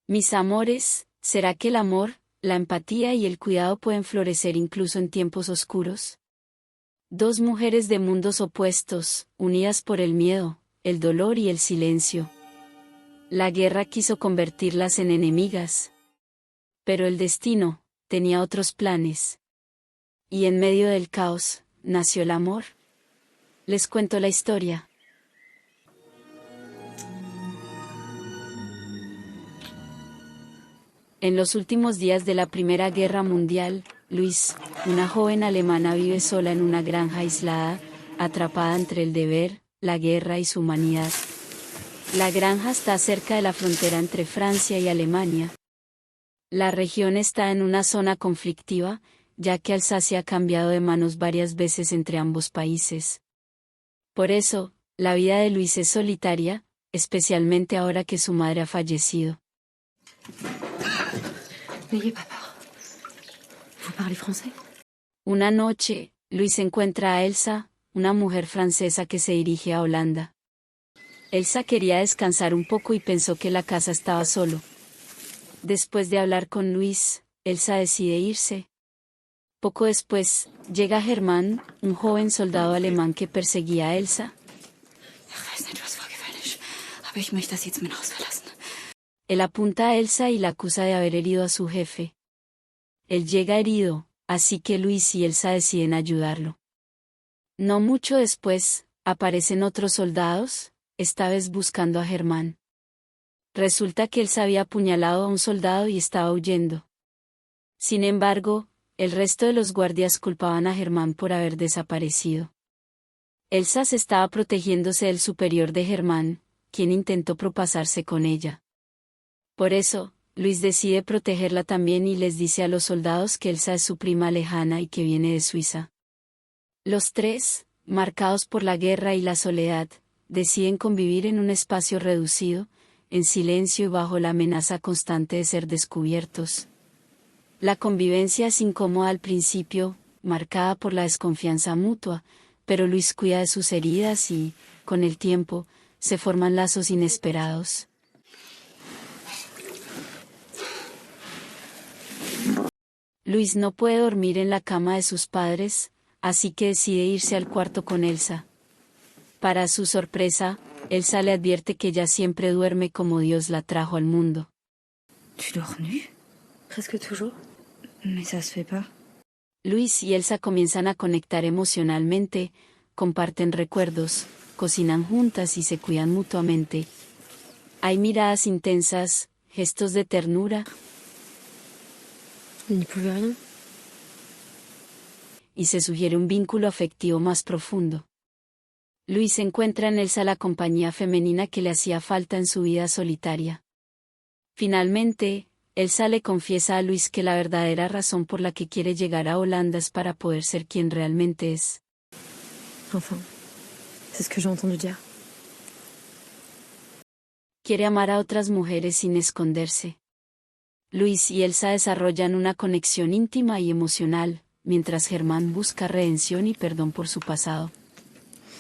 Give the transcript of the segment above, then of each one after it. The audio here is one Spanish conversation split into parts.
Mis amores, ¿será que el amor, la empatía y el cuidado pueden florecer incluso en tiempos oscuros? Dos mujeres de mundos opuestos, unidas por el miedo, el dolor y el silencio. La guerra quiso convertirlas en enemigas. Pero el destino tenía otros planes. Y en medio del caos, nació el amor. Les cuento la historia. En los últimos días de la Primera Guerra Mundial, Louise, una joven alemana, vive sola en una granja aislada, atrapada entre el deber, la guerra y su humanidad. La granja está cerca de la frontera entre Francia y Alemania. La región está en una zona conflictiva, ya que Alsacia ha cambiado de manos varias veces entre ambos países. Por eso, la vida de Louise es solitaria, especialmente ahora que su madre ha fallecido. N'ayez pas peur. Vous parlez français? Una noche, Louise encuentra a Elsa, una mujer francesa que se dirige a Holanda. Elsa quería descansar un poco y pensó que la casa estaba solo. Después de hablar con Louise, Elsa decide irse. Poco después, llega Germán, un joven soldado alemán que perseguía a Elsa. Él apunta a Elsa y la acusa de haber herido a su jefe. Él llega herido, así que Louise y Elsa deciden ayudarlo. No mucho después, aparecen otros soldados, esta vez buscando a Germán. Resulta que Elsa había apuñalado a un soldado y estaba huyendo. Sin embargo, el resto de los guardias culpaban a Germán por haber desaparecido. Elsa se estaba protegiéndose del superior de Germán, quien intentó propasarse con ella. Por eso, Louise decide protegerla también y les dice a los soldados que Elsa es su prima lejana y que viene de Suiza. Los tres, marcados por la guerra y la soledad, deciden convivir en un espacio reducido, en silencio y bajo la amenaza constante de ser descubiertos. La convivencia es incómoda al principio, marcada por la desconfianza mutua, pero Louise cuida de sus heridas y, con el tiempo, se forman lazos inesperados. Louise no puede dormir en la cama de sus padres, así que decide irse al cuarto con Elsa. Para su sorpresa, Elsa le advierte que ella siempre duerme como Dios la trajo al mundo. Tu dors nu? Presque toujours. Mais ça se fait pas. Louise y Elsa comienzan a conectar emocionalmente, comparten recuerdos, cocinan juntas y se cuidan mutuamente. Hay miradas intensas, gestos de ternura. Il n'y pouvait rien. Y se sugiere un vínculo afectivo más profundo. Louise encuentra en Elsa la compañía femenina que le hacía falta en su vida solitaria. Finalmente, Elsa le confiesa a Louise que la verdadera razón por la que quiere llegar a Holanda es para poder ser quien realmente es. Enfin, c'est ce que j'ai entendu dire. Quiere amar a otras mujeres sin esconderse. Louise y Elsa desarrollan una conexión íntima y emocional, mientras Germán busca redención y perdón por su pasado.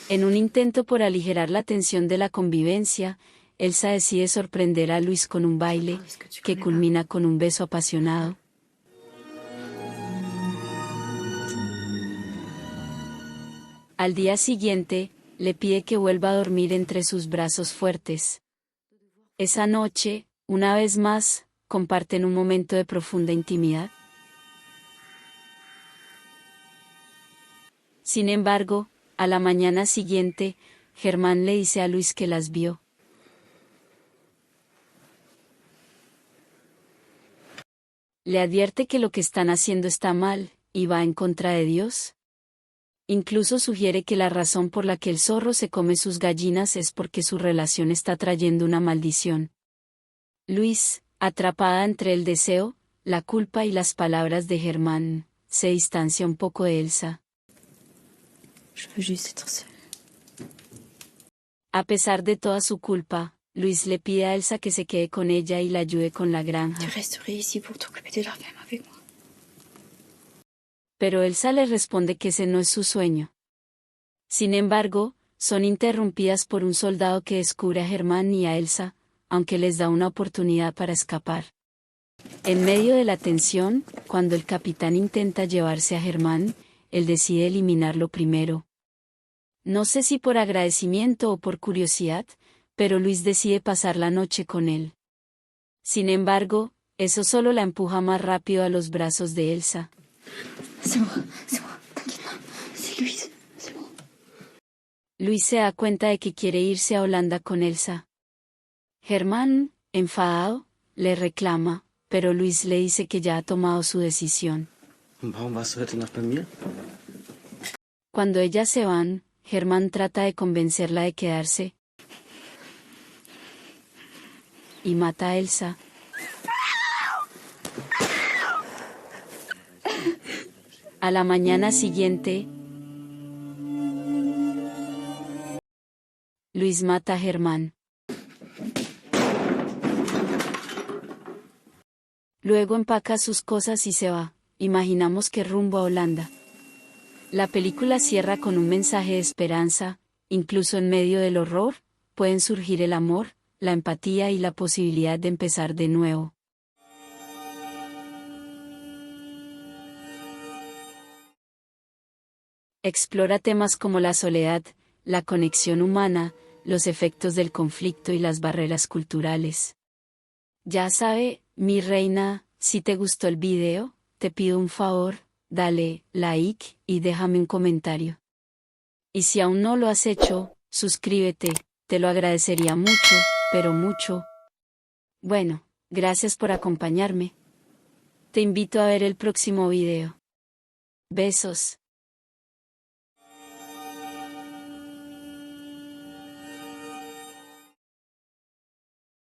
En un intento por aligerar la tensión de la convivencia, Elsa decide sorprender a Louise con un baile, que culmina con un beso apasionado. Al día siguiente, le pide que vuelva a dormir entre sus brazos fuertes. Esa noche, una vez más, comparten un momento de profunda intimidad. Sin embargo, a la mañana siguiente, Germán le dice a Louise que las vio. Le advierte que lo que están haciendo está mal, y va en contra de Dios. Incluso sugiere que la razón por la que el zorro se come sus gallinas es porque su relación está trayendo una maldición. Louise, atrapada entre el deseo, la culpa y las palabras de Germán, se distancia un poco de Elsa. Je veux juste être seule. A pesar de toda su culpa, Louise le pide a Elsa que se quede con ella y la ayude con la granja. Tu resterais ici pour t'occuper de la ferme avec moi. Pero Elsa le responde que ese no es su sueño. Sin embargo, son interrumpidas por un soldado que descubre a Germán y a Elsa, aunque les da una oportunidad para escapar. En medio de la tensión, cuando el capitán intenta llevarse a Germán, él decide eliminarlo primero. No sé si por agradecimiento o por curiosidad, pero Luis decide pasar la noche con él. Sin embargo, eso solo la empuja más rápido a los brazos de Elsa. C'est moi, t'inquiète pas, c'est Louise, c'est bon. Luis se da cuenta de que quiere irse a Holanda con Elsa. Germán, enfadado, le reclama, pero Luis le dice que ya ha tomado su decisión. Und warum warst du heute Nacht bei mir? Cuando ellas se van, Germán trata de convencerla de quedarse y mata a Elsa. A la mañana siguiente, Luis mata a Germán. Luego empaca sus cosas y se va, imaginamos que rumbo a Holanda. La película cierra con un mensaje de esperanza, incluso en medio del horror, pueden surgir el amor, la empatía y la posibilidad de empezar de nuevo. Explora temas como la soledad, la conexión humana, los efectos del conflicto y las barreras culturales. Ya sabe, mi reina, si te gustó el video, te pido un favor, dale like y déjame un comentario. Y si aún no lo has hecho, suscríbete, te lo agradecería mucho, pero mucho. Bueno, gracias por acompañarme. Te invito a ver el próximo video. Besos.